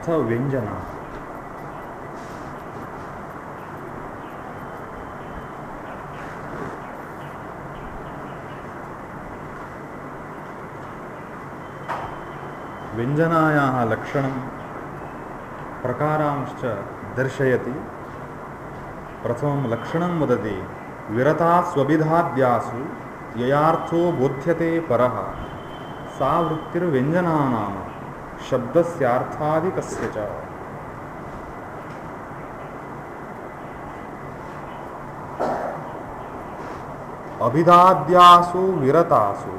अर्थ व्यंजना। व्यंजनायाः लक्षणं प्रकारांश्च दर्शयति। प्रथमं लक्षणं वदति विरता स्वविधाद्यासु ययार्थो बोध्यते परः सा वृत्तिर्व्यंजना नाम शब्दस्यार्थादिकस्य च। अभिधाद्यासु विरतासु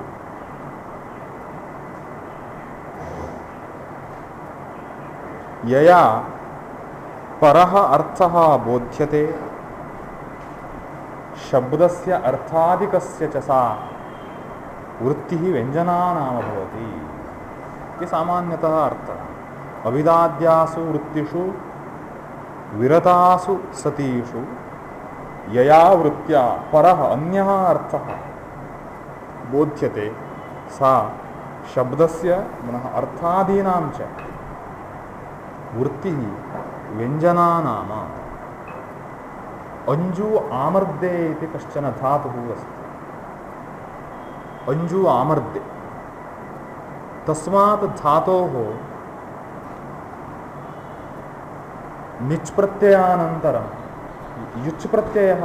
यया परः अर्थः बोध्यते शब्दस्य अर्थादिकस्य च सा वृत्तिः व्यंजना नाम भवति। ये सामान्यतः अर्थः। अभिधाद्यासु वृत्तिषु विरतासु सतीषु यया वृत्त्या परः अन्यः अर्थः बोध्यते सा शब्दस्य मनः अर्थादीनां च वृत्तिः व्यंजना नाम। अंजु आमर्दे इति कश्चन धातुः अस्ति। अंजु आमर्दे तस्मात् धातोः निच् प्रत्ययानन्तरं युच् प्रत्ययः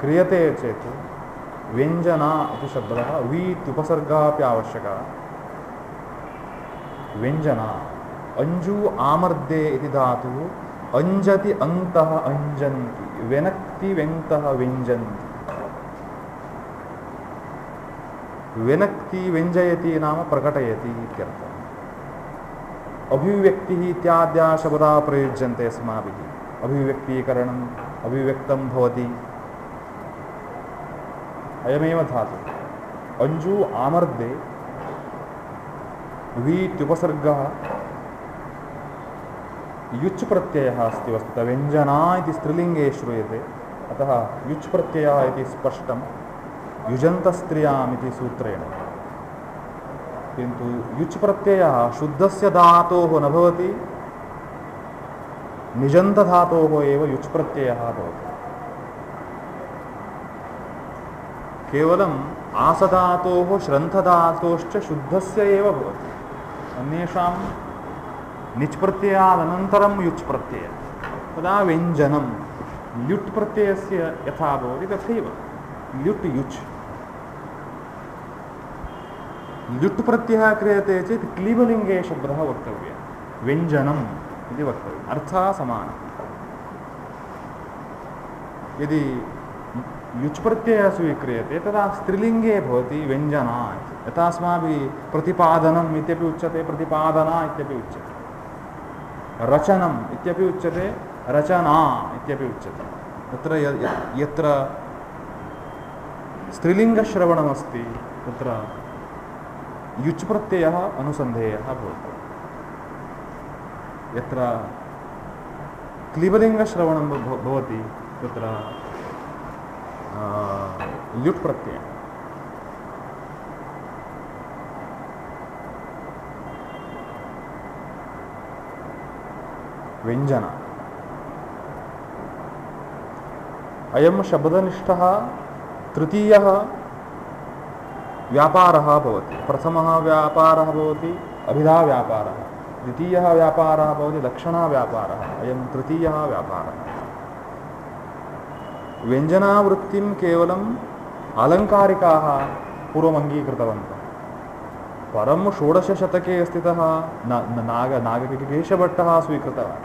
क्रियते चेत् व्यंजना इति शब्दः वि इत्युपसर्गः अपि आवश्यकः। व्यंजना अंजु आमर्दे इति धातुः अंजति अंतः अंजन्ति वेनक्ति वेन्तः व्यंजन्ति। वेनक्ति व्यंजयति नाम प्रकटयति इत्यर्थः। अभिव्यक्तिः इत्याद्या शब्दाः प्रयुज्यन्ते अस्माभिः। अभिव्यक्तीकरणम् अभिव्यक्तं भवति अयमेव धातुः। अंजु आमर्दे वि इत्युपसर्गः युच् प्रत्ययः अस्ति वस्तुतः। व्यंजना इति स्त्रीलिङ्गे श्रूयते, अतः युच् प्रत्ययः इति स्पष्टं युजन्तस्त्रियाम् इति सूत्रेण। किन्तु युच् प्रत्ययः शुद्धस्य धातोः न भवति, निजन्तधातोः एव युच् प्रत्ययः भवति। केवलम् आसधातोः श्रन्थधातोश्च शुद्धस्य एव भवति। अन्येषां निच् प्रत्ययादनन्तरं युच् प्रत्ययः, तदा व्यञ्जनं ल्युट् प्रत्ययस्य यथा भवति तथैव ल्युट् युच्। ल्युट् प्रत्ययः क्रियते चेत् क्लीबलिङ्गे शब्दः वक्तव्यः, व्यञ्जनम् इति वक्तव्यम्, अर्थः समानः। यदि युच् प्रत्ययः स्वीक्रियते तदा स्त्रीलिङ्गे भवति व्यञ्जना इति। यथा अस्माभिः प्रतिपादनम् इत्यपि उच्यते, प्रतिपादना इत्यपि उच्यते, रचनम् इत्यपि उच्यते, रचना इत्यपि उच्यते। तत्र यत्र स्त्रीलिङ्गश्रवणमस्ति तत्र युच् प्रत्ययः अनुसन्धेयः भवति। यत्र क्लीबलिङ्गश्रवणं भवति तत्र ल्युट् प्रत्ययः। व्यञ्जना अयं शब्दनिष्ठः तृतीयः व्यापारः भवति। प्रथमः व्यापारः भवति अभिधाव्यापारः, द्वितीयः व्यापारः भवति लक्षणाव्यापारः, अयं तृतीयः व्यापारः। व्यञ्जनावृत्तिं केवलम् आलङ्कारिकाः पूर्वम् अङ्गीकृतवन्तः। परं षोडशशतके स्थितः नागकेशभट्टः स्वीकृतवान्।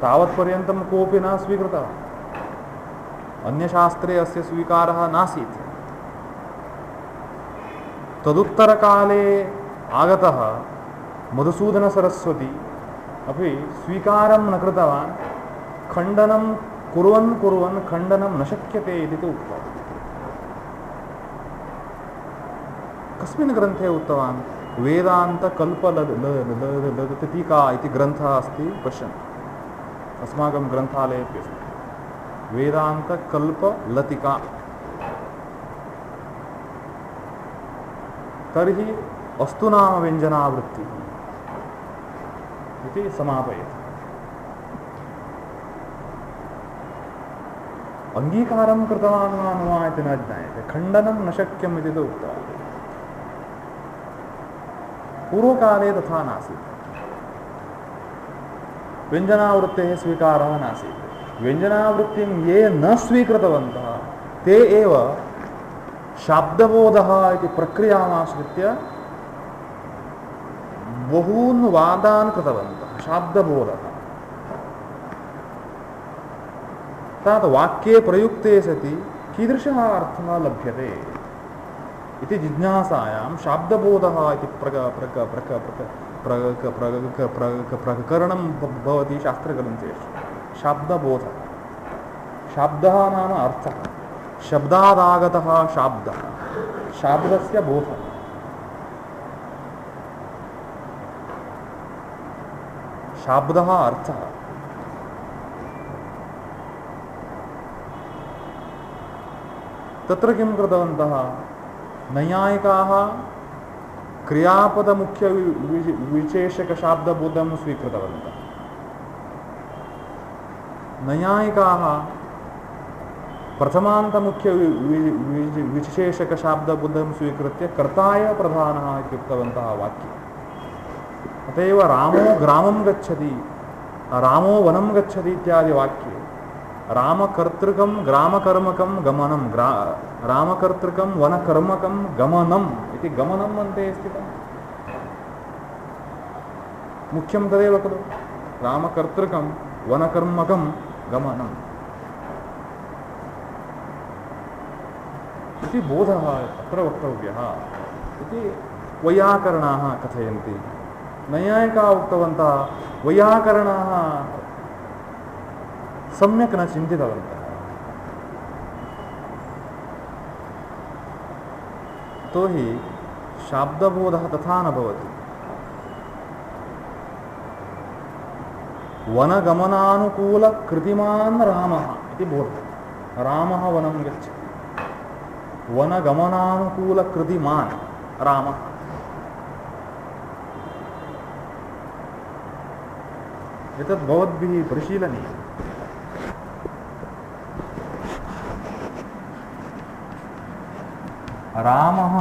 तावत्पर्यन्तं कोऽपि न स्वीकृतवान्। अन्यशास्त्रे अस्य स्वीकारः नासीत्। तदुत्तरकाले आगतः मधुसूदनसरस्वती अपि स्वीकारं न कृतवान्। खण्डनं कुर्वन् कुर्वन् खण्डनं न शक्यते इति तु उक्तवान्। कस्मिन् ग्रन्थे उक्तवान्? वेदान्तकल्पलतिका इति ग्रन्थः अस्ति, पश्यन्तु, अस्माकं ग्रन्थालये अपि अस्ति। वेदान्तकल्पलतिका। तर्हि अस्तु नाम व्यञ्जनावृत्तिः। इति समापयति। अंगीकारं कृतवान् वा न वा इति न ज्ञायते, खण्डनं न शक्यम् इति तु उक्तवान्। पूर्वकाले तथा नासीत्, व्यञ्जनावृत्तेः स्वीकारः नासीत्। व्यञ्जनावृत्तिं ये न स्वीकृतवन्तः ते एव शाब्दबोधः इति प्रक्रियामाश्रित्य बहून् वादान् कृतवन्तः। शाब्दबोधः अर्थात् वाक्ये प्रयुक्ते सति कीदृशः अर्थः लभ्यते इति जिज्ञासायां शाब्दबोधः इति प्रकरणं भवति शास्त्रग्रन्थेषु। शाब्दबोधः, शाब्दः नाम अर्थः, शब्दादागतः शाब्दः, शाब्दस्य बोधः। शाब्दः अर्थः। तत्र किं कृतवन्तः नैयायिकाः? क्रियापदमुख्य विशेषकशाब्दबोधं स्वीकृतवन्तः। नैयायिकाः प्रथमान्तमुख्य विशेषकशाब्दबोधं स्वीकृत्य कर्ताय प्रधानः इत्युक्तवन्तः वाक्ये। अत एव रामो ग्रामं गच्छति, रामो वनं गच्छति इत्यादि वाक्ये रामकर्तृकं ग्रामकर्मकं गमनं, रामकर्तृकं वनकर्मकं गमनम् इति गमनम् अन्ते स्थितम्। मुख्यं तदेव खलु, रामकर्तृकं वनकर्मकं गमनम् इति बोधः अत्र वक्तव्यः इति वैयाकरणाः कथयन्ति। नैयायिकाः उक्तवन्तः वैयाकरणाः सम्यक् न चिन्तितवन्तः। तो हि शाब्दबोधः तथा न भवति। वनगमनानुकूलकृतिमान् रामः इति बोधः। रामः वनं गच्छति, वनगमनानुकूलकृतिमान् रामः। एतद् भवद्भिः परिशीलनीयम्। रामः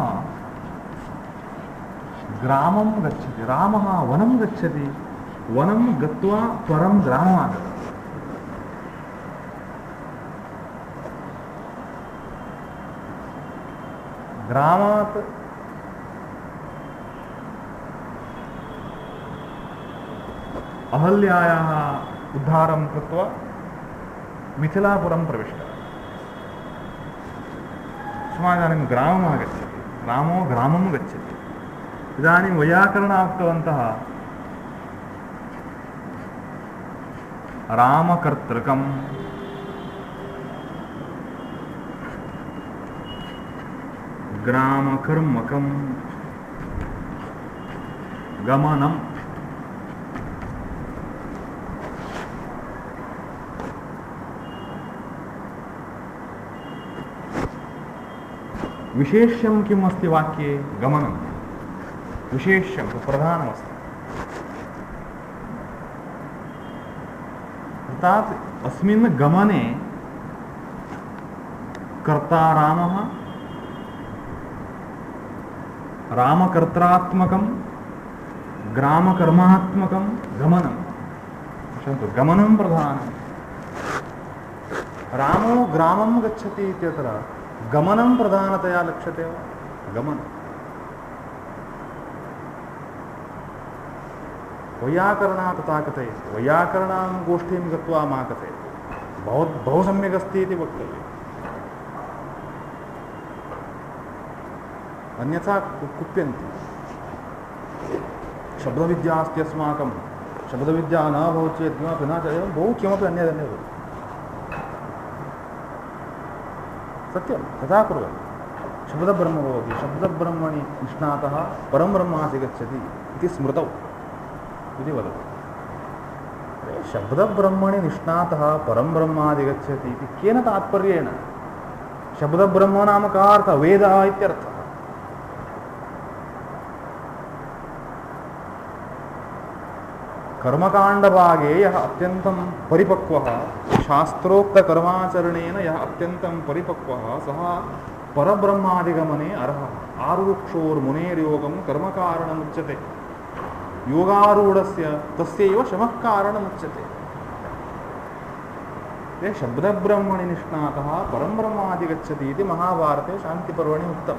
ग्रामं गच्छति, रामः वनं गच्छति, वनं गत्वा परं ग्रामम् आगतम्। ग्रामात् अहल्यायाः उद्धारं कृत्वा मिथिलापुरं प्रविष्टः। इदानीं ग्रामम् आगच्छति, रामो ग्रामं गच्छति। इदानीं वैयाकरणाः उक्तवन्तः रामकर्तृकं ग्रामकर्मकं गमनम् विशेष्यं किम् अस्ति वाक्ये? गमनं विशेष्यं प्रधानमस्ति। अर्थात् अस्मिन् गमने कर्ता रामः, रामकर्त्रात्मकं ग्रामकर्मात्मकं गमनं। पश्यन्तु, गमनं प्रधानं। रामो ग्रामं गच्छति इत्यत्र गमनं प्रधानतया लक्ष्यते वा? गमनं। वैयाकरणः तथा कथयति। वैयाकरणां गोष्ठीं गत्वा मा कथयति। बहु सम्यक् अस्ति इति वक्तव्यम्। अन्यथा कुप्यन्ति। शब्दविद्या अस्ति अस्माकं, शब्दविद्या न भवति चेत् किमपि न एवं बहु किमपि अन्यदन्यद् भवति। सत्यं तथा कुर्वन्ति। शब्दब्रह्म भवति, शब्दब्रह्मणि निष्णातः परं ब्रह्माधिगच्छति इति स्मृतौ इति वदति। शब्दब्रह्मणि निष्णातः परं ब्रह्माधिगच्छति इति केन तात्पर्येण? शब्दब्रह्म नाम कः अर्थः? वेदः इत्यर्थः। कर्मकाण्डभागे यः अत्यन्तं परिपक्वः, शास्त्रोक्तकर्माचरणेन यः अत्यन्तं परिपक्वः, सः परब्रह्मादिगमने अर्हः। आरुक्षोर्मुनेर्योगं कर्मकारणमुच्यते, योगारूढस्य तस्यैव शमः कारणमुच्यते। ये शब्दब्रह्मणि निष्णातः परं ब्रह्माधिगच्छति इति महाभारते शान्तिपर्वणि उक्तम्।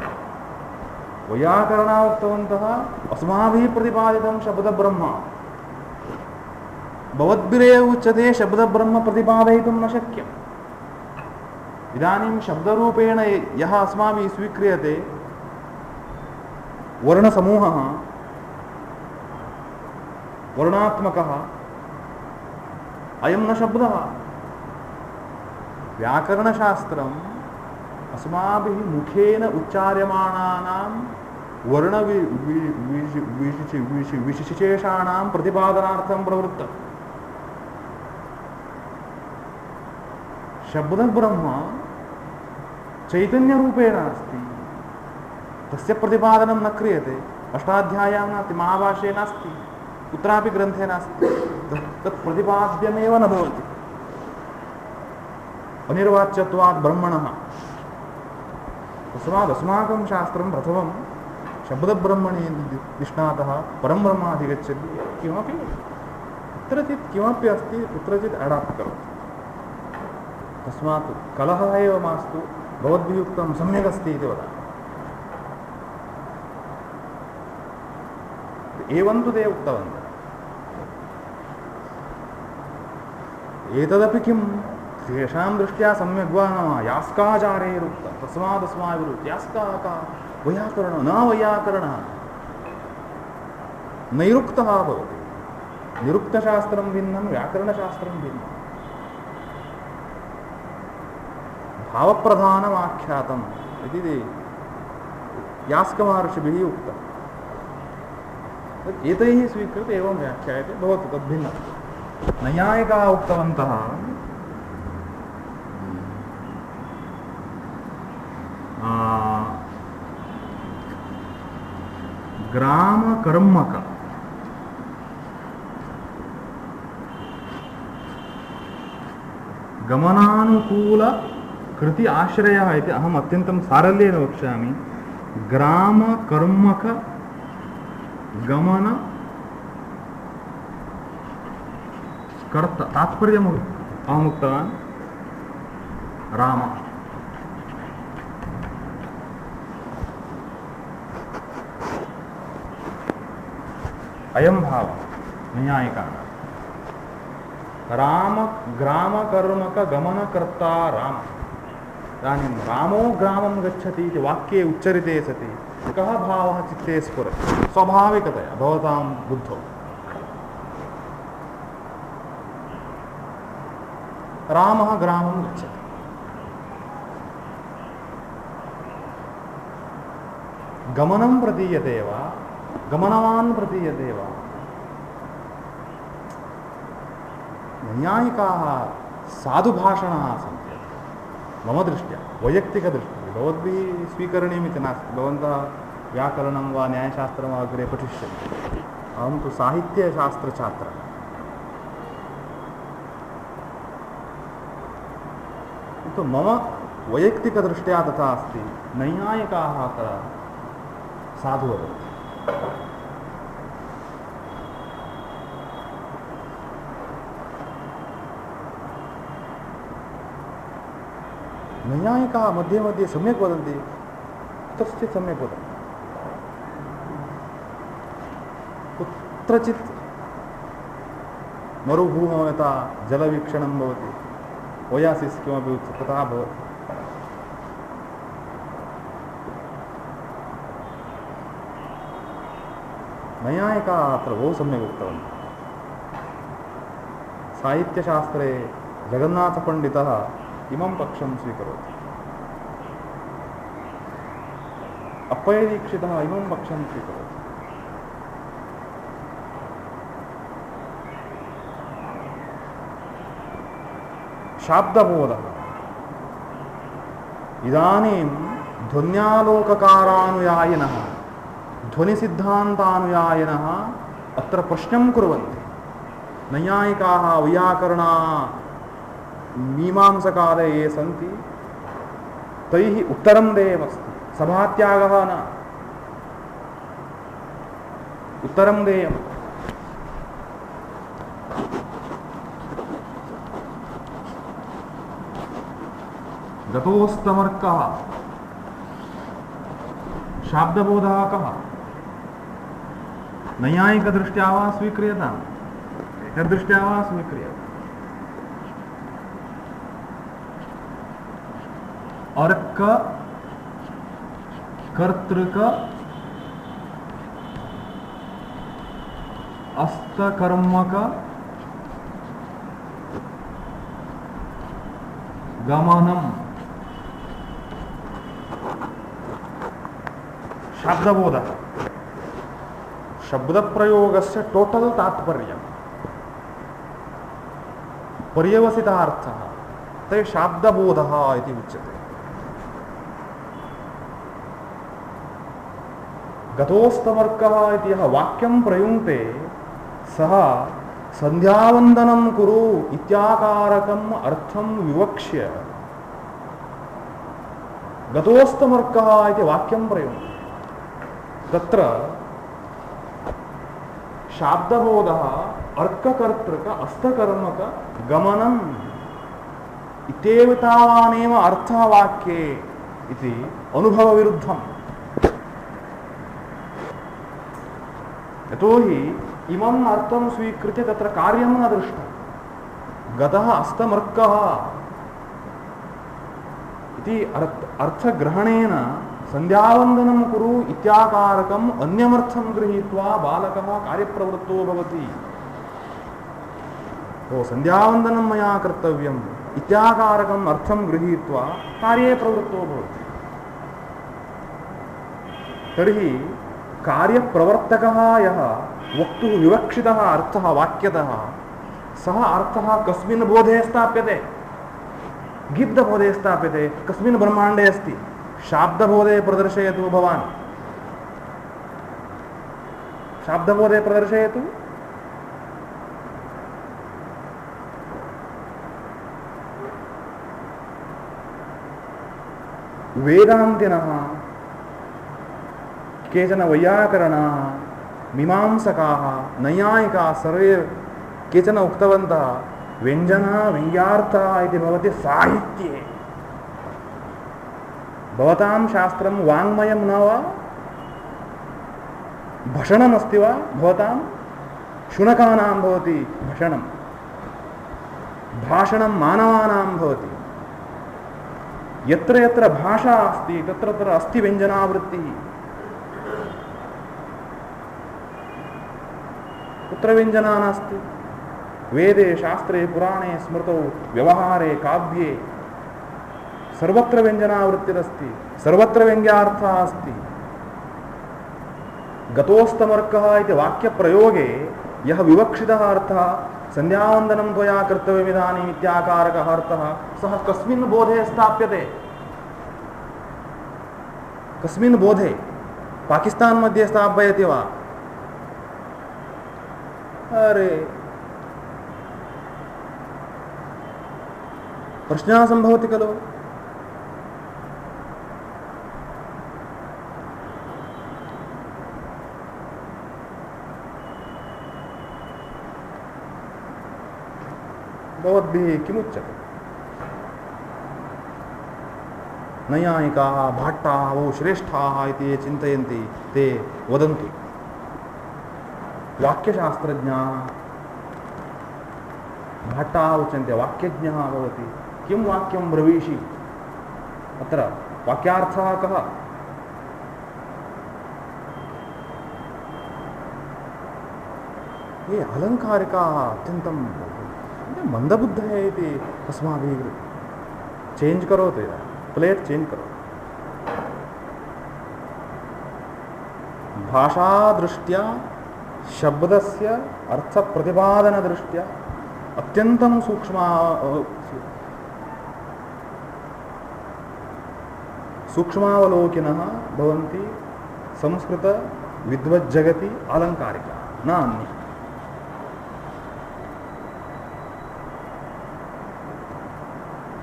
वैयाकरणा उक्तवन्तः अस्माभिः प्रतिपादितं शब्दब्रह्म भवद्भिरेव उच्यते, शब्दब्रह्म प्रतिपादयितुं न शक्यम्। इदानीं शब्दरूपेण यः अस्माभिः स्वीक्रियते वर्णसमूहः, वर्णात्मकः, अयं न शब्दः। व्याकरणशास्त्रम् अस्माभिः मुखेन उच्चार्यमाणानां विशेषाणां प्रतिपादनार्थं प्रवृत्तम्। शब्दब्रह्म चैतन्यरूपेण अस्ति, तस्य प्रतिपादनं न क्रियते। अष्टाध्याय्यां नास्ति, महाभाष्ये नास्ति, कुत्रापि ग्रन्थे नास्ति, तत् प्रतिपाद्यमेव न भवति। अनिर्वाच्यत्वात् ब्रह्मणः। तस्मात् अस्माकं शास्त्रं प्रथमं शब्दब्रह्मणि निष्णातः परं ब्रह्माधिगच्छति। किमपि कुत्रचित् किमपि अस्ति, कुत्रचित् अडाप्ट् करोति। तस्मात् कलहः एव मास्तु, भवद्भिः उक्तं सम्यक् अस्ति इति वदामि। एवं तु ते उक्तवन्तः। एतदपि किं तेषां दृष्ट्या सम्यग् वा न वा, यास्काचार्यैरुक्तं, तस्मादस्माभिरुच्यते। यास्काः का? वैयाकरणः न, वैयाकरणः नैरुक्तः भवति। निरुक्तशास्त्रं भिन्नं, व्याकरणशास्त्रं भिन्नं। भावप्रधानमाख्यातम् इति यास्कमहर्षिभिः उक्तम्। एतैः स्वीकृत्य एवं व्याख्यायते, भवतु तद्भिन्नं। नैयायिकाः उक्तवन्तः ग्रामकर्मक गमनानुकूल कृति आश्रयः इति अहम् अत्यन्तं सारल्येन वक्ष्यामि। ग्रामकर्मक गमन कर्ता तात्पर्यम् अहम् उक्तवान्। राम अयं भावः नैयायिकानां। राम ग्रामकर्मक गमनकर्ता राम। इदानीं रामो ग्रामं गच्छति इति वाक्ये उच्चरिते सति कः भावः चित्ते स्फुरति? स्वाभाविकतया भवतां बुद्धौ रामः ग्रामं गच्छति। गमनं प्रतीयते वा, गमनवान् प्रतीयते वा? नैयायिकाः साधुभाषणाः सन्ति मम दृष्ट्या, वैयक्तिकदृष्ट्या। भवद्भिः स्वीकरणीयमिति नास्ति, भवन्तः व्याकरणं वा न्यायशास्त्रं वा अग्रे पठिष्यन्ति। अहं तु साहित्यशास्त्रछात्रः। किन्तु मम वैयक्तिकदृष्ट्या तथा अस्ति। नैयायिकाः अत्र साधु वदन्ति। नैयायिकाः मध्ये मध्ये सम्यक् वदन्ति, कुत्रचित् सम्यक् वदन्ति, कुत्रचित् मरुभूमौ यथा जलवीक्षणं भवति, ओयासिस् किमपि उच्यते तथा भवति। नैयायिकाः अत्र बहु सम्यक् उक्तवन्तः। साहित्यशास्त्रे जगन्नाथपण्डितः इमं पक्षं स्वीकरोति, अप्पयदीक्षितः इमं पक्षं स्वीकरोति। शाब्दबोधः इदानीं ध्वन्यालोककारानुयायिनः, ध्वनिसिद्धान्तानुयायिनः अत्र प्रश्नं कुर्वन्ति। नैयायिकाः वैयाकरणाः मीमांसकादय ये सन्ति तैः उत्तरं देयमस्ति, सभात्यागः न, उत्तरं देयम्। गतोस्तमर्कः शाब्दबोधः कः? नैयायिकदृष्ट्या वा स्वीक्रियताम्, इतरदृष्ट्या वा स्वीक्रियते। अर्क कर्तृक अस्तकर्मक गमनम शब्दबोध शब्द प्रयोगस्य टोटल तात्पर्य पर्यवसितार्थः ते शाब्दबोधः इति उच्यते। गतोस्तमर्कः इति यः वाक्यं प्रयुङ्क्ते सः संध्यावन्दनं कुरु इत्याकारकम् अर्थं विवक्ष्य गतोस्तमर्कः इति वाक्यं प्रयुङ्क्ते। तत्र शाब्दबोधः अर्ककर्तृक अस्तकर्मक गमनम् इत्येव तावानेव अर्थः वाक्ये इति अनुभवविरुद्धम्। यतोहि इमम् अर्थं स्वीकृत्य तत्र कार्यं न दृष्टं। गतः अस्तमर्कः इति अर्थग्रहणेन संध्यावन्दनं कुरु इत्याकारकम् अन्यमर्थं गृहीत्वा बालकः कार्यप्रवृत्तो भवति। ओ संध्यावन्दनं मया कर्तव्यम् इत्याकारकम् अर्थं गृहीत्वा कार्ये प्रवृत्तो भवति। तर्हि कार्यप्रवर्तकः यः वक्तुः विवक्षितः अर्थः वाक्यतः सः अर्थः कस्मिन् बोधे स्थाप्यते? गिद्धबोधे स्थाप्यते। कस्मिन् ब्रह्माण्डे अस्ति? शाब्दबोधे प्रदर्शयतु भवान्, शाब्दबोधे प्रदर्शयतु। वेदान्तिनः केचन वैयाकरणाः मीमांसकाः नैयायिकाः सर्वे केचन उक्तवन्तः व्यञ्जनः व्यङ्ग्यार्थः इति भवति साहित्ये। भवतां शास्त्रं वाङ्मयं न वा? भषणमस्ति वा? भवतां शुनकानां भवति भषणं, भाषणं मानवानां भवति। यत्र यत्र भाषा अस्ति तत्र तत्र अस्ति व्यञ्जनावृत्तिः। कुत्र व्यञ्जना नास्ति? वेदे, शास्त्रे, पुराणे, स्मृतौ, व्यवहारे, काव्ये सर्वत्र व्यञ्जनावृत्तिरस्ति, सर्वत्र व्यङ्ग्यार्थः अस्ति। गतोस्तमर्कः इति वाक्यप्रयोगे यः विवक्षितः अर्थः संध्यावन्दनं त्वया कर्तव्यमिदानीम् इत्याकारकः अर्थः सः कस्मिन् बोधे स्थाप्यते? कस्मिन् बोधे? पाकिस्तान् मध्ये स्थापयति वा? अरे प्रश्नः सम्भवति खलु? भवद्भिः किमुच्यते? नैयायिकाः भाट्टाः वो श्रेष्ठाः इति ये चिन्तयन्ति ते वदन्तु। वाक्यशास्त्रज्ञाः भाट्टाः उच्यन्ते, वाक्यज्ञः भवति। किं वाक्यं ब्रवीषि? अत्र वाक्यार्थः कः? ये अलङ्कारिकाः अत्यन्तं मंदबुद्धः इति अस्माभिः चेंज करोतु, प्लेट चेंज करोतु। भाषादृष्ट्या शब्दस्य अर्थप्रतिपादनदृष्ट्या अत्यन्तं सूक्ष्मावलोकिनः भवन्ति संस्कृत विद्वज्जगति अलङ्कारिकाः, न अन्ये।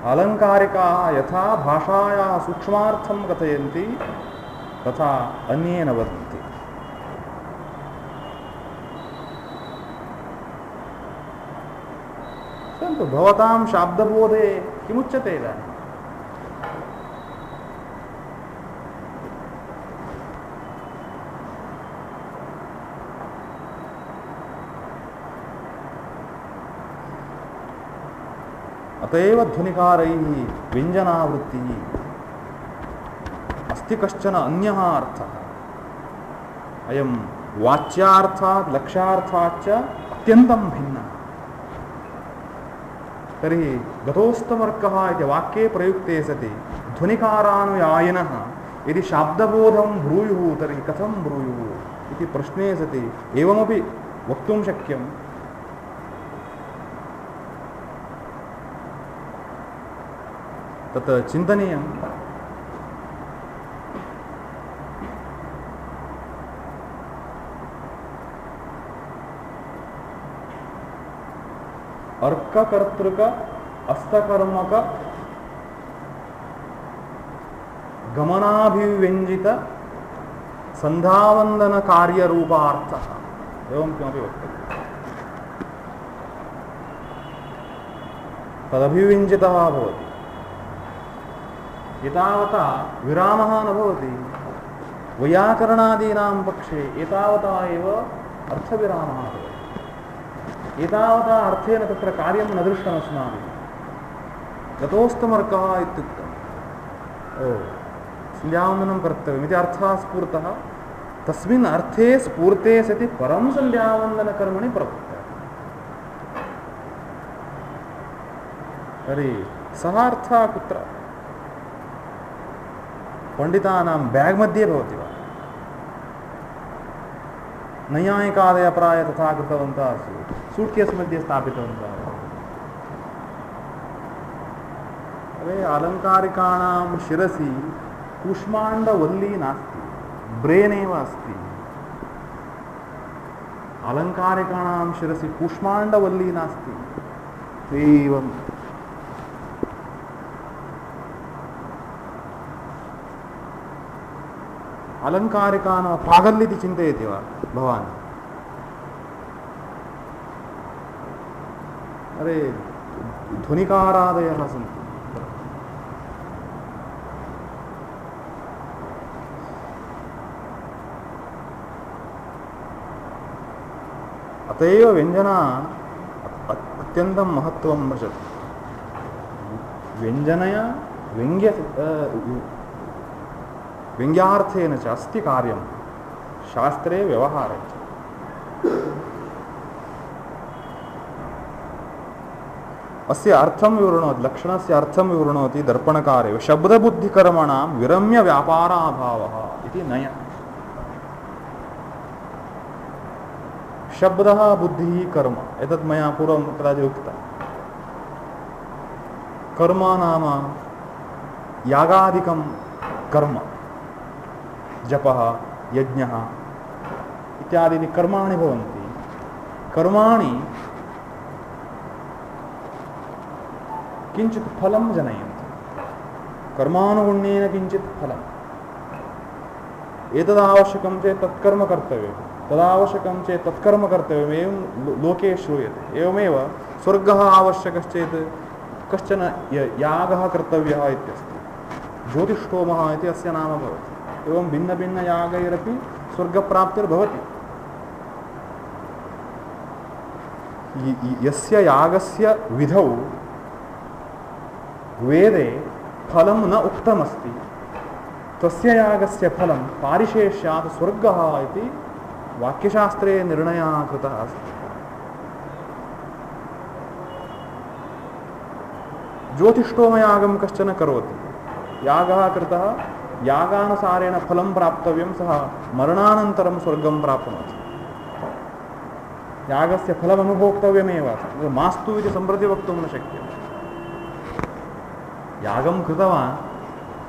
अलङ्कारिकाः यथा भाषायाः सूक्ष्मार्थं कथयन्ति तथा अन्ये न वदन्ति। परन्तु भवतां शाब्दबोधे किमुच्यते इदानीं? अतएव ध्वनिकारैः व्यञ्जनावृत्तिः अस्ति कश्चन अन्यः अर्थः। अयं वाच्यार्थात् लक्ष्यार्थाच्च अत्यन्तं भिन्नः। तर्हि गतोस्तमर्कः इति वाक्ये प्रयुक्ते सति ध्वनिकारानुयायिनः यदि शाब्दबोधं ब्रूयुः तर्हि कथं ब्रूयुः इति प्रश्ने सति एवमपि वक्तुं शक्यम्। तत् चिन्तनीयम्। अर्ककर्तृक अस्तकर्मक गमनाभिव्यञ्जित संध्यावन्दन कार्यरूपार्थः एवं किमपि वक्तव्यम्। तदभिव्यञ्जितः भवति। एतावता विरामः न भवति। वैयाकरणादीनां पक्षे एतावता एव अर्थविरामः भवति। एतावता अर्थेन तत्र कार्यं न दृष्टम् अस्माभिः। गतोस्तमर्कः इत्युक्तं सन्ध्यावन्दनं कर्तव्यम् इति अर्थः स्फूर्तः। तस्मिन् अर्थे स्फूर्ते सति परं सन्ध्यावन्दनकर्मणि प्रवृत्तः। तर्हि सः अर्थः कुत्र? पंडितानां बैग् मध्ये भवति वा? नैयायिकादयः प्राय तथा कृतवन्तः आसन्। सूट्केस् मध्ये स्थापितवन्तः। अरे अलङ्कारिकाणां शिरसि कूष्माण्डवल्ली नास्ति, ब्रेन् एव अस्ति। अलङ्कारिकाणां शिरसि कूष्माण्डवल्ली नास्ति। एवं अलङ्कारिकानां प्रागल्यति चिन्तयति वा भवान्? अरे ध्वनिकारादयः सन्ति। अतएव व्यञ्जना अत्यन्तं महत्त्वं भजते। व्यञ्जनया व्यङ्ग्यार्थेन च अस्ति कार्यं शास्त्रे व्यवहारे च। अस्य अर्थं विवृणोति, लक्षणस्य अर्थं विवृणोति दर्पणकारे शब्दबुद्धिकर्मणां विरम्य व्यापाराभावः इति नयः। शब्दः बुद्धिः कर्म एतत् मया पूर्वं कदाचित् उक्तं। कर्म नाम यागादिकं कर्म, जपः यज्ञः इत्यादीनि कर्माणि भवन्ति। कर्माणि किञ्चित् फलं जनयन्ति। कर्मानुगुण्येन किञ्चित् फलम्। एतदावश्यकं चेत् तत्कर्म कर्तव्यं, तदावश्यकं चेत् तत्कर्म कर्तव्यम्। एवं लोके श्रूयते। एवमेव स्वर्गः आवश्यकश्चेत् कश्चन यागः कर्तव्यः इत्यस्ति। ज्योतिष्ठोमः इति अस्य नाम भवति। एवं भिन्नभिन्नयागैरपि स्वर्गप्राप्तिर्भवति। यस्य यागस्य विधौ वेदे फलं न उक्तमस्ति तस्य यागस्य फलं पारिशेष्यात् स्वर्गः इति वाक्यशास्त्रे निर्णयः कृतः अस्ति। ज्योतिष्ठोमयागं कश्चन करोति, यागः कृतः, यागानुसारेण फलं प्राप्तव्यं, सः मरणानन्तरं स्वर्गं प्राप्नोति। यागस्य फलम् अनुभोक्तव्यमेव। मास्तु इति सम्प्रति वक्तुं न शक्यम्। यागं कृतवान्,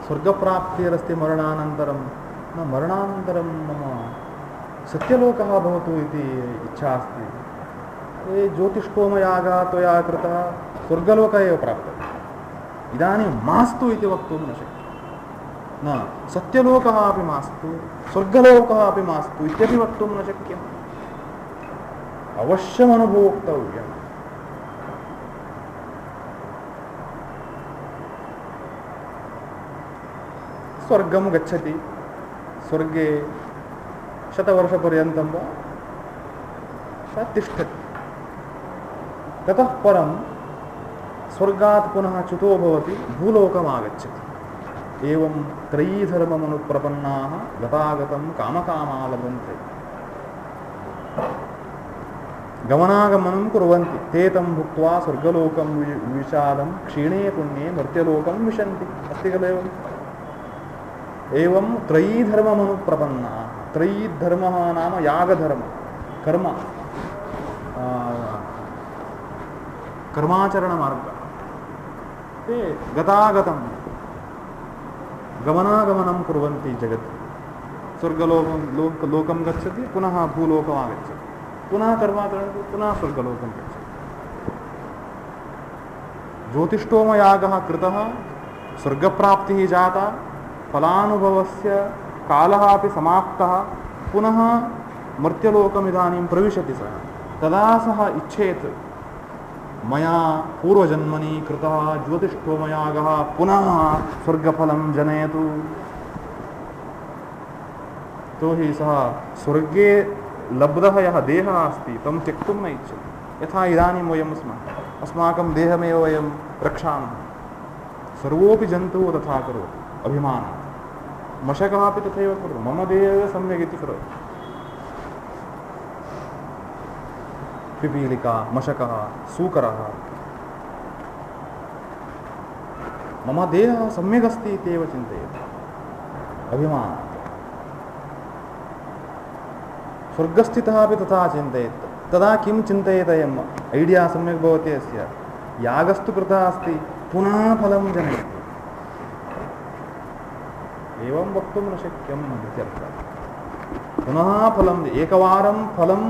स्वर्गप्राप्तिरस्ति मरणानन्तरं, न मरणानन्तरं मम सत्यलोकः भवतु इति इच्छा अस्ति। ज्योतिष्ठोमयागः त्वया कृतः, स्वर्गलोकः एव प्राप्तव्यः। इदानीं मास्तु इति वक्तुं न शक्यते। न सत्यलोकः अपि मास्तु स्वर्गलोकः अपि मास्तु इत्यपि वक्तुं न शक्यम्। अवश्यम् अनुभोक्तव्यम्। स्वर्गं गच्छति, स्वर्गे शतवर्षपर्यन्तं वा स तिष्ठति, ततः परं स्वर्गात् पुनः च्युतो भवति, भूलोकम् आगच्छति। एवं त्रयीधर्ममनुप्रपन्नाः गतागतं कामकामा लभन्ते। गमनागमनं कुर्वन्ति, ते तं भुक्त्वा स्वर्गलोकं विशालं क्षीणे पुण्ये मर्त्यलोकं विशन्ति। अस्ति खलु एवम्? एवं त्रयीधर्ममनुप्रपन्नाः। त्रयीधर्मः नाम यागधर्म, कर्म, कर्माचरणमार्गः। ते गतागतं गमनागमनं कुर्वन्ति जगत्। स्वर्गलोकं गच्छति, पुनः भूलोकम् आगच्छति, पुनः कर्माचरणं, पुनः स्वर्गलोकं गच्छति। ज्योतिष्ठोमयागः कृतः, स्वर्गप्राप्तिः जाता, फलानुभवस्य कालः अपि समाप्तः, पुनः मर्त्यलोकमिदानीं प्रविशति सः। तदा सः इच्छेत् मया पूर्वजन्मनि कृतः ज्योतिष्ठोमयागः पुनः स्वर्गफलं जनयतु। तो हि सः स्वर्गे लब्धः यः देहः अस्ति तं त्यक्तुं न इच्छति। यथा इदानीं वयं स्मः, अस्माकं देहमेव वयं रक्षामः। सर्वोऽपि जन्तुः तथा करोति अभिमानात्। मशकः अपि तथैव करोति, मम देहः सम्यक् इति करोति। पिपीलिका, मशकः, सूकरः, मम देहः सम्यक् अस्ति इत्येव चिन्तयति अभिमानात्। स्वर्गस्थितः अपि तथा चिन्तयेत्। तदा किं चिन्तयेत् अयम् ऐडिया सम्यक् भवति अस्य? यागस्तु कृतः अस्ति, पुनः फलं जनयति। एवं वक्तुं न शक्यम् इत्यर्थः। पुनः फलम्, एकवारं फलम्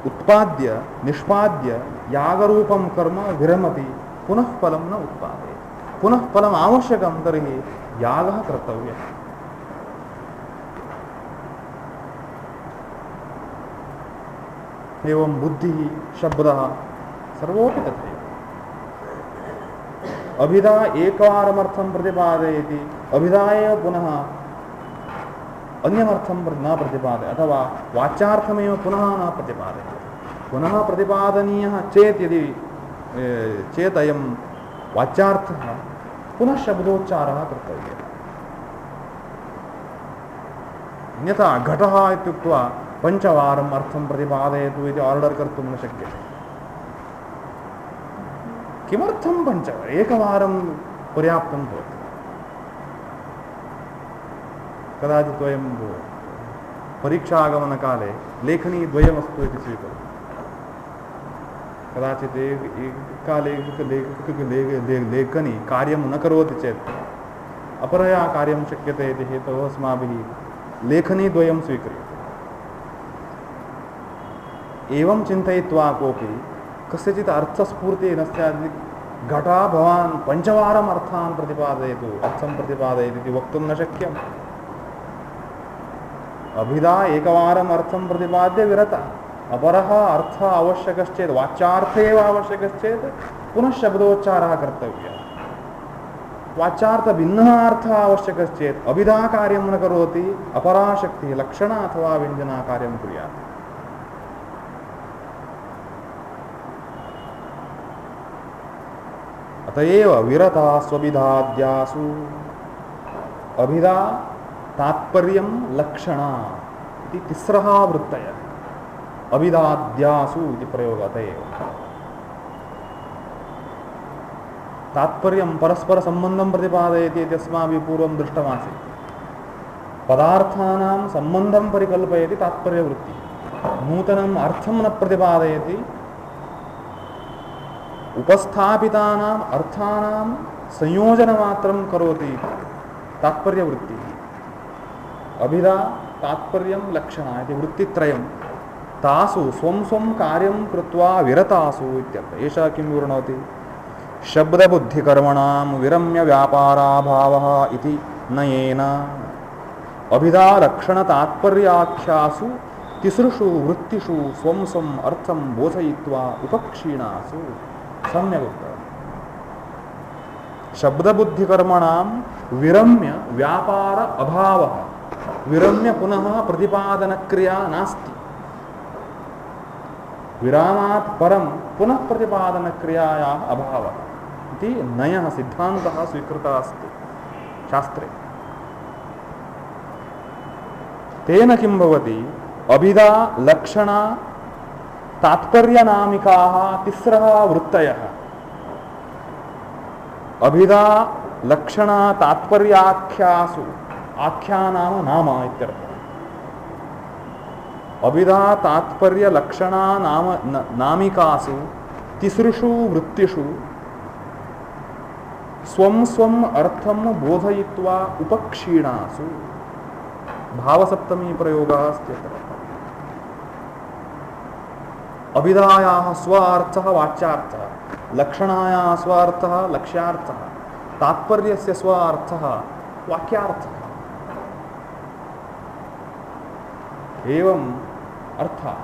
उत्पाद्य निष्पाद्य यागरूपं कर्म विरमति, पुनः फलं न उत्पादयति। पुनः फलम् आवश्यकं, तर्हि यागः कर्तव्यः। एवं बुद्धिः, शब्दः सर्वोऽपि तथैव। अभिधा एकवारमर्थं प्रतिपादयति, अभिधा एव पुनः अन्यमर्थं न प्रतिपादयति, अथवा वाच्यार्थमेव पुनः न प्रतिपादयति। पुनः प्रतिपादनीयः चेत् यदि चेत् अयं वाच्यार्थः, पुनः शब्दोच्चारः कर्तव्यः। अन्यथा घटः इत्युक्त्वा पञ्चवारम् अर्थं प्रतिपादयतु इति आर्डर् कर्तुं न शक्यते। किमर्थं पञ्चवारम्? एकवारं पर्याप्तं भवति। कदाचित् वयं परीक्षागमनकाले लेखनी द्वयमस्तु इति स्वीकरोति। कदाचित् काले लेखनी कार्यं न करोति चेत् अपरया कार्यं शक्यते इति हेतोः अस्माभिः लेखनीद्वयं स्वीक्रियते। एवं चिन्तयित्वा कोऽपि कस्यचित् अर्थस्फूर्तिः न स्यात्। घटा भवान् पञ्चवारम् अर्थान् प्रतिपादयतु, अर्थं प्रतिपादयतु इति वक्तुं न शक्यम्। अभिधा एकवारम् अर्थं प्रतिपाद्य विरता, अपरः अर्थः आवश्यकश्चेत्, वाच्यार्थ एव आवश्यकश्चेत् पुनः शब्दोच्चारः कर्तव्यः। वाच्यार्थभिन्नः अर्थः आवश्यकश्चेत् अभिधा कार्यं न करोति, अपरा शक्तिः लक्षण अथवा व्यञ्जना कार्यं कुर्यात्। अत एव विरता स्वविधाद्यासु, अभिधा तात्पर्यं लक्षण इति तिस्रः वृत्तयः। अभिधाद्यासु इति प्रयोगः अत एव। तात्पर्यं परस्परसम्बन्धं प्रतिपादयति इति अस्माभिः पूर्वं दृष्टमासीत्। पदार्थानां सम्बन्धं परिकल्पयति तात्पर्यवृत्तिः। नूतनम् अर्थं न प्रतिपादयति, उपस्थापितानाम् अर्थानां संयोजनमात्रं करोति तात्पर्यवृत्तिः। अभिधा तात्पर्यं लक्षण इति वृत्तित्रयं तासु स्वं स्वं कार्यं कृत्वा विरतासु इत्यर्थः। एषः किं विवृणोति? शब्दबुद्धिकर्मणां विरम्य व्यापाराभावः इति नयेन अभिधालक्षणतात्पर्याख्यासु तिसृषु वृत्तिषु स्वं स्वम् अर्थं बोधयित्वा उपक्षीणासु सम्यगुक्तम्। शब्दबुद्धिकर्मणां विरम्य व्यापार अभावः, विरम्य पुनः प्रतिपादनक्रिया नास्ति, विरामात् परं पुनः प्रतिपादनक्रियायाः अभावः इति नयः सिद्धान्तः स्वीकृतः अस्ति शास्त्रे। तेन किं भवति, अभिधा लक्षण तात्पर्यनामिकाः तिस्रः वृत्तयः, अभिधा लक्षण तात्पर्याख्यासु, आख्या नाम नाम इत्यर्थः, अभिधा तात्पर्य लक्षणा नामिकासु तिसृषु वृत्तिषु स्वं स्वम् अर्थं बोधयित्वा उपक्षीणासु, भावसप्तमी प्रयोगः अस्ति अत्र। अभिधायाः स्वार्थः वाच्यार्थः, लक्षणायाः स्वार्थः लक्ष्यार्थः, तात्पर्यस्य स्वार्थः वाक्यार्थः। एवं अर्थः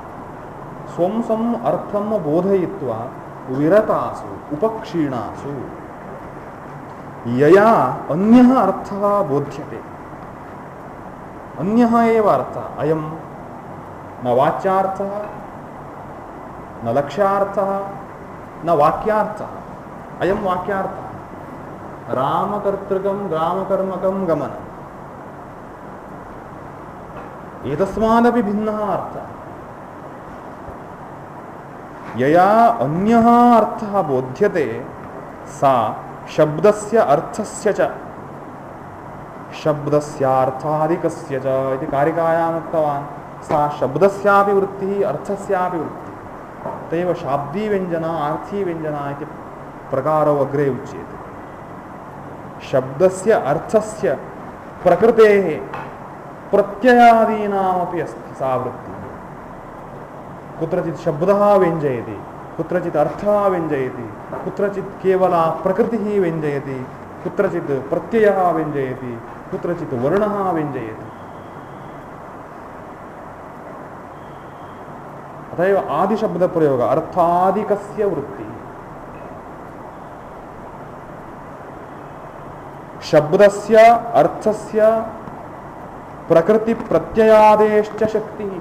स्वं स्वम् अर्थं बोधयित्वा विरतासु उपक्षीणासु यया अन्यः अर्थः बोध्यते, अन्यः एव अर्थः, अयं न वाच्यार्थः न लक्ष्यार्थः न वाक्यार्थः, अयं वाक्यार्थः, रामकर्तृकं ग्रामकर्मकं गमनम्, एतस्मादपि भिन्नः अर्थः। यया अन्यः अर्थः बोध्यते सा शब्दस्य अर्थस्य च शब्दस्यार्थादिकस्य च इति कारिकायाम् उक्तवान्। सा शब्दस्यापि वृत्तिः अर्थस्यापि वृत्तिः, तथैव शाब्दी व्यञ्जना आर्थी व्यञ्जना इति प्रकारौ अग्रे उच्यते। शब्दस्य अर्थस्य प्रकृतेः प्रत्ययादीनामपि अस्ति सा वृत्तिः। कुत्रचित् शब्दः व्यञ्जयति, कुत्रचित् अर्थः व्यञ्जयति, कुत्रचित् केवला प्रकृतिः व्यञ्जयति, कुत्रचित् प्रत्ययः व्यञ्जयति, कुत्रचित् वर्णः व्यञ्जयति। अतएव आदिशब्दप्रयोगः अर्थादिकस्य वृत्तिः। शब्दस्य अर्थस्य प्रकृतिप्रत्ययादेश्च शक्तिः।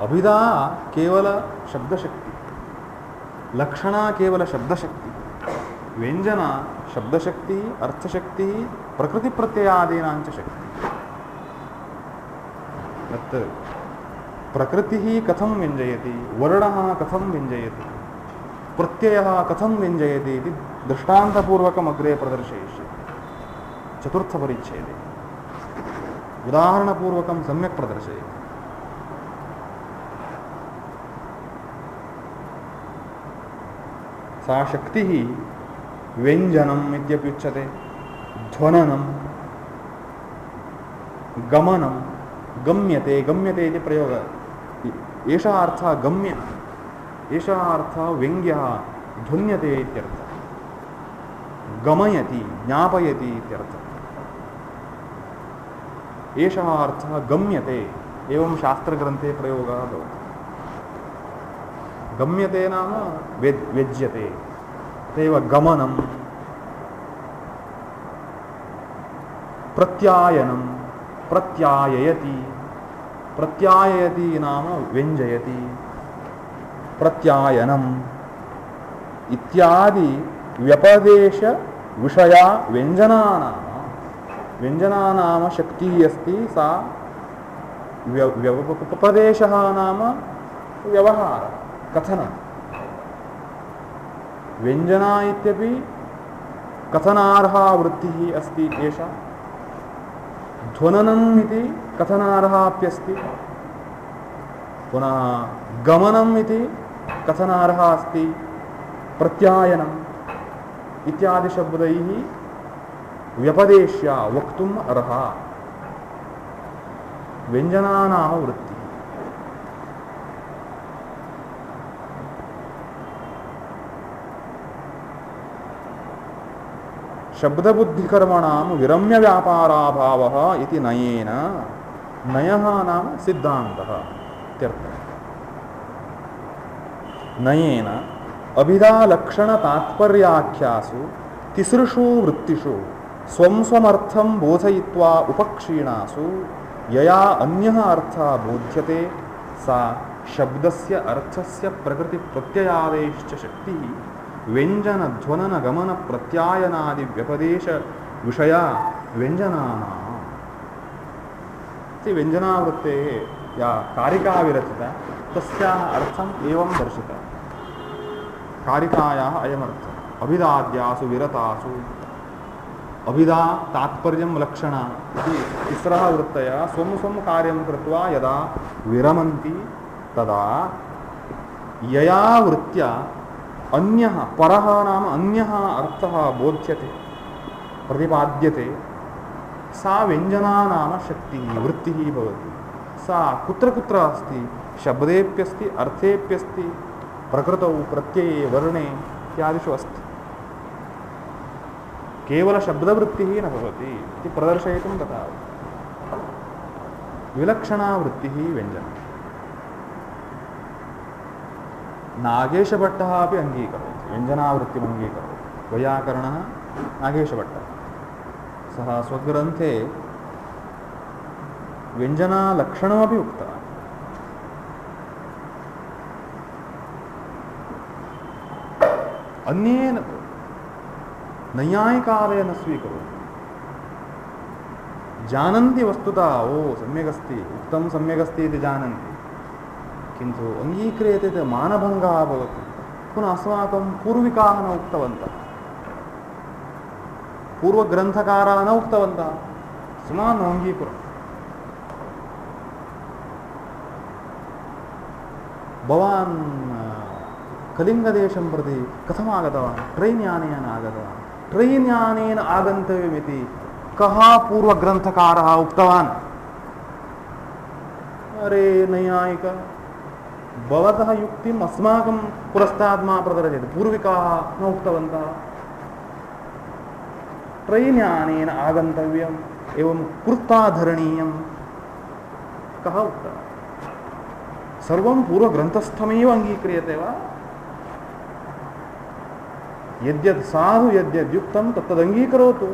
अभिधा केवल शब्दशक्ति, लक्षणा केवल शब्दशक्ति, व्यंजना शब्दशक्ति अर्थशक्ति प्रकृतिप्रत्ययादीनां च शक्ति। तत् प्रकृतिः कथं व्यञ्जयति, वर्णः कथं व्यञ्जयति, प्रत्ययः कथं व्यञ्जयति इति दृष्टान्तपूर्वकम् अग्रे प्रदर्शयिष्ये चतुर्थपरिच्छेदे। उदाहरणपूर्वकं सम्यक् प्रदर्शयति। सा शक्तिः व्यञ्जनम् इत्यप्युच्यते, ध्वननं, गमनं, गम्यते, गम्यते इति प्रयोगः। एषः अर्थः गम्यः, एषः अर्थः व्यङ्ग्यः, ध्वन्यते इत्यर्थः। गमयति, ज्ञापयति इत्यर्थः। एषः अर्थः गम्यते, एवं शास्त्रग्रन्थे प्रयोगः भवति। गम्यते नाम व्यज्यते, तथैव गमनं, प्रत्यायनं, प्रत्याययति, प्रत्याययति नाम व्यञ्जयति, प्रत्यायनम् इत्यादि व्यपदेश विषया व्यञ्जनानाम शक्तिः अस्ति। सा उपदेशः नाम व्यवहारः, कथनं। व्यञ्जना इत्यपि कथनार्हा वृत्तिः अस्ति एषा, ध्वननम् इति कथनार्हाप्यस्ति, पुनः गमनम् इति कथनार्हा अस्ति, प्रत्यायनम् इत्यादि शब्दैः व्यपदेश्य वक्तुम् अर्हा व्यञ्जनानाम वृत्तिः। शब्दबुद्धिकर्मणां विरम्य व्यापाराभावः इति नयेन नयः नाम सिद्धान्तः इत्यर्थः नयेन अभिधालक्षणतात्पर्याख्यासु तिसृषु वृत्तिषु स्वं स्वमर्थं बोधयित्वा उपक्षीणासु यया अन्यः अर्थः बोध्यते सा शब्दस्य अर्थस्य प्रकृतिप्रत्ययादेश्च शक्तिः व्यञ्जनध्वननगमनप्रत्यायनादिव्यपदेशविषया व्यञ्जनानाम् इति व्यञ्जनावृत्तेः या कारिका विरचिता तस्याः अर्थम् एवं दर्शितः कारिकायाः अयमर्थः अभिधाद्यासु विरतासु अभिधा तात्पर्यं लक्षण इति तिस्रः वृत्तयः स्वं स्वं कार्यं कृत्वा यदा विरमन्ति तदा यया वृत्त्या अन्यः परः नाम अन्यः अर्थः बोध्यते प्रतिपाद्यते सा व्यञ्जना नाम शक्तिः वृत्तिः भवति सा कुत्र कुत्र अस्ति शब्देप्यस्ति अर्थेप्यस्ति प्रकृतौ प्रत्यये वर्णे इत्यादिषु अस्ति केवल शब्दवृत्तिः न भवति इति प्रदर्शयितुं तथा विलक्षणा वृत्तिः व्यञ्जना नागेशभट्टः अपि अङ्गीकरोति व्यञ्जनावृत्तिम् अङ्गीकरोति वैयाकरणः नागेशभट्टः सः स्वग्रन्थे व्यञ्जनालक्षणमपि उक्तवान् अन्येन नैयायिकादयः न स्वीकरोति जानन्ति वस्तुतः ओ सम्यगस्ति उक्तं सम्यगस्ति इति जानन्ति किन्तु अङ्गीक्रियते चेत् मानभङ्गः भवति पुनः अस्माकं पूर्विकाः न उक्तवन्तः पूर्वग्रन्थकाराः न उक्तवन्तः अस्मान् न अङ्गीकुर्मः भवान् कलिङ्गदेशं प्रति कथमागतवान् ट्रैन् यानेन आगतवान् ट्रैन् यानेन आगन्तव्यमिति कः पूर्वग्रन्थकारः उक्तवान् अरे नैयायिक भवतः युक्तिम् अस्माकं पुरस्तात् मा प्रदर्शयति पूर्विकाः न उक्तवन्तः ट्रैन् यानेन आगन्तव्यम् एवं कृत्ताधरणीयं कः उक्तवान् सर्वं पूर्वग्रन्थस्थमेव अङ्गीक्रियते वा यद्यत् साधु यद्यद्युक्तं तत्तदङ्गीकरोतु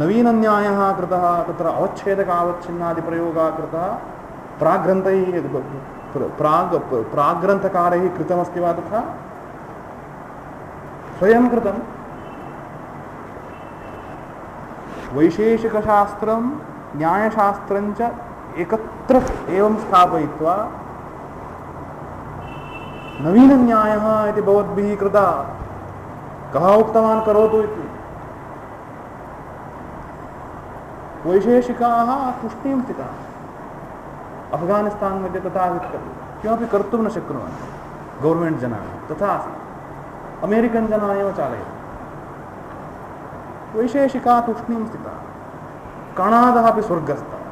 नवीनन्यायः कृतः तत्र अवच्छेदकावच्छिन्नादिप्रयोगः कृतः प्राग्ग्रन्थैः प्राग्ग्रन्थकारैः कृतमस्ति वा तथा स्वयं कृतं वैशेषिकशास्त्रं न्यायशास्त्रं च एकत्र एवं स्थापयित्वा नवीनन्यायः इति भवद्भिः कृतः कः उक्तवान् करोतु इति वैशेषिकाः तूष्णीं स्थिताः अफगानिस्तान् मध्ये तथा किमपि कर्तुं न शक्नुवन्ति गवर्नमेंट जनाः तथा अस्ति अमेरिकन् जनाः एव चालयन्ति वैशेषिका तूष्णीं स्थिताः कणादः अपि स्वर्गस्थः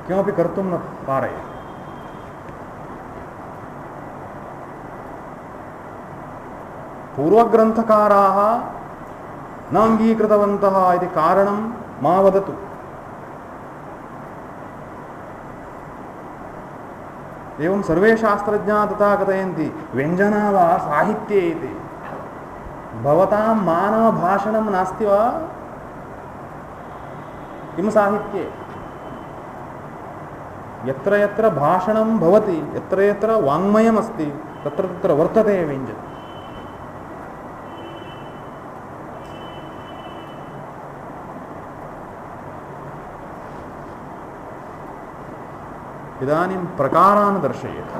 किमपि कर्तुं न पारयति पूर्वग्रन्थकाराः न अङ्गीकृतवन्तः इति कारणं मा वदतु एवं सर्वे शास्त्रज्ञाः तथा कथयन्ति व्यञ्जना वा साहित्ये इति भवतां मानवभाषणं नास्ति वा किं साहित्ये यत्र यत्र भाषणं भवति यत्र यत्र वाङ्मयमस्ति तत्र तत्र वर्तते व्यञ्जनम् इदानीं प्रकारान् दर्शयेत्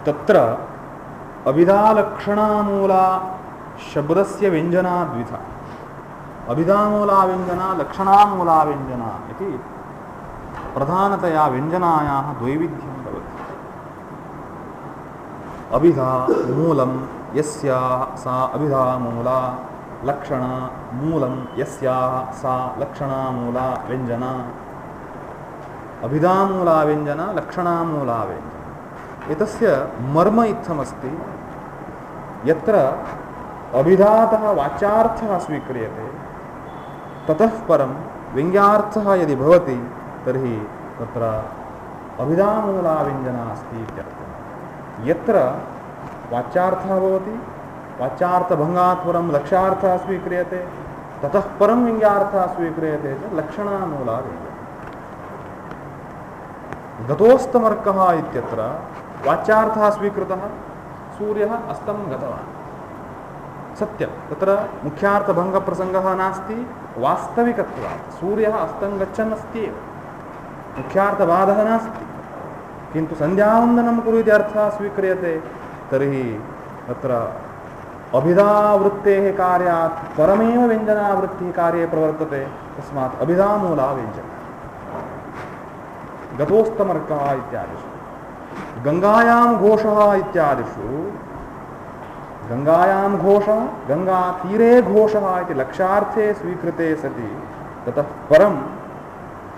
तत्र अभिधालक्षणामूला शब्दस्य व्यञ्जना द्विधा अभिधामूला व्यञ्जना लक्षणामूला व्यञ्जना इति प्रधानतया व्यञ्जनायाः द्वैविध्यं भवति अभिधा मूलं यस्याः सा अभिधा मूला लक्षण मूलं यस्याः सा लक्षणामूला व्यञ्जना अभिधामूला व्यञ्जना लक्षणामूला व्यञ्जना एतस्य मर्म इत्थमस्ति यत्र अभिधातः वाच्यार्थः स्वीक्रियते ततः परं व्यङ्ग्यार्थः यदि भवति तर्हि तत्र अभिधामूला व्यञ्जना अस्ति इत्यर्थः। यत्र वाच्यार्थः भवति वाच्यार्थभङ्गात् परं लक्ष्यार्थः स्वीक्रियते ततः परं व्यङ्ग्यार्थः स्वीक्रियते च लक्षणामूला व्यञ्जना। गतोस्तमर्कः इत्यत्र वाच्यार्थः स्वीकृतः सूर्यः अस्तं गतवान् सत्यं तत्र मुख्यार्थभङ्गप्रसङ्गः नास्ति वास्तविकत्वात् सूर्यः अस्तं गच्छन् अस्ति एव मुख्यार्थबाधः नास्ति किन्तु सन्ध्यावन्दनं कुरु इति अर्थः स्वीक्रियते तर्हि तत्र अभिधावृत्तेः कार्यात् परमेव व्यञ्जनावृत्तिः कार्ये प्रवर्तते तस्मात् अभिधामूला व्यञ्जना। गतोस्तमर्कः इत्यादिषु गङ्गायां घोषः इत्यादिषु गङ्गायां घोषः गङ्गातीरे घोषः इति लक्ष्यार्थे स्वीकृते सति ततः परं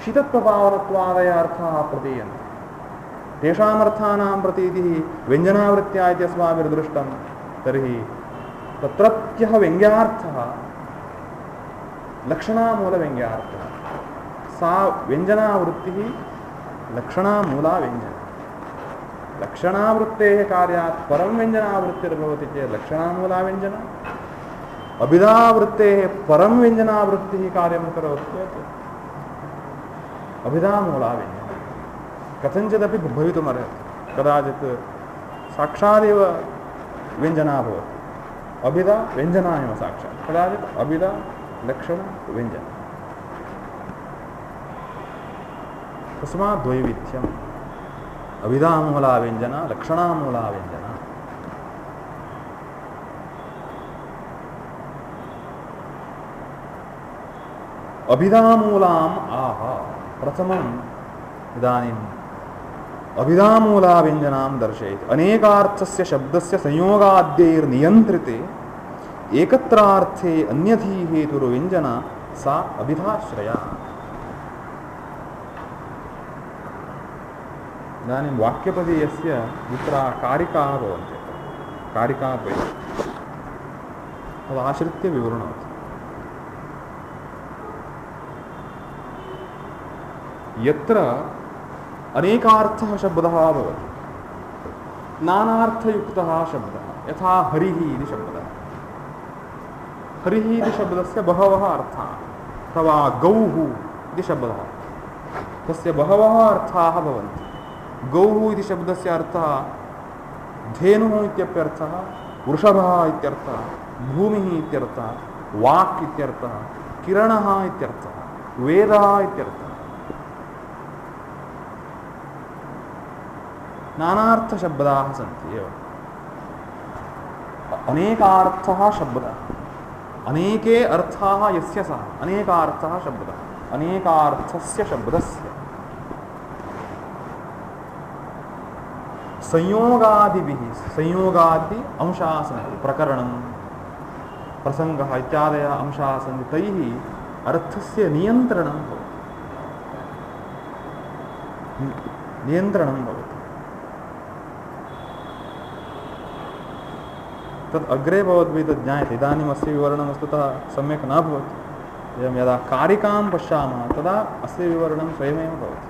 शीतत्वपावनत्वादयः अर्थाः प्रतीयन्ते तेषामर्थानां प्रतीतिः व्यञ्जनावृत्त्या इति अस्माभिर्दृष्टं तर्हि तत्रत्यः व्यङ्ग्यार्थः लक्षणामूलव्यङ्ग्यार्थः सा व्यञ्जनावृत्तिः लक्षणामूला व्यञ्जना। लक्षणावृत्तेः कार्यात् परं व्यञ्जनावृत्तिर्भवति चेत् लक्षणामूला व्यञ्जना अभिधावृत्तेः परं व्यञ्जनावृत्तिः कार्यं करोति चेत् अभिधामूला व्यञ्जना। कथञ्चिदपि भवितुमर्हति कदाचित् साक्षादेव व्यञ्जना भवति अभिधा व्यञ्जना एव साक्षात् कदाचित् अभिधा लक्षण व्यञ्जना तस्मात् द्वैविध्यम् अभिधामूला व्यञ्जना लक्षणामूला व्यञ्जना। अभिधामूलाम् आह प्रथमम् इदानीम् अभिधामूला व्यञ्जनां दर्शयति अनेकार्थस्य शब्दस्य संयोगाद्यैर्नियन्त्रिते एकत्रार्थे अन्यथी हेतुर्व्यञ्जना सा अभिधाश्रया। इदानीं वाक्यपदीयस्य विप्रा कारिकाः भवन्ति कारिकाद्वयं तदाश्रित्य विवृणोति। यत्र अनेकार्थः शब्दः भवति नानार्थयुक्तः शब्दः यथा हरिः इति शब्दः हरिः इति शब्दस्य बहवः अर्थाः अथवा गौः इति शब्दः तस्य बहवः अर्थाः भवन्ति। गौः इति शब्दस्य अर्थः धेनुः इत्यप्यर्थः वृषभः इत्यर्थः भूमिः इत्यर्थः वाक् इत्यर्थः किरणः इत्यर्थः वेदः इत्यर्थः नानार्थशब्दाः सन्ति एव। अनेकार्थः शब्दः अनेके अर्थाः यस्य सः अनेकार्थः शब्दः अनेकार्थस्य शब्दस्य संयोगादिभिः संयोगादि अंशाः सन्ति प्रकरणं प्रसङ्गः इत्यादयः अंशाः सन्ति तैः अर्थस्य नियन्त्रणं भवति तद् अग्रे भवद्भिः तद् ज्ञायते। इदानीम् अस्य विवरणं वस्तुतः सम्यक् न भवति। एवं यदा कारिकां पश्यामः तदा अस्य विवरणं स्वयमेव भवति।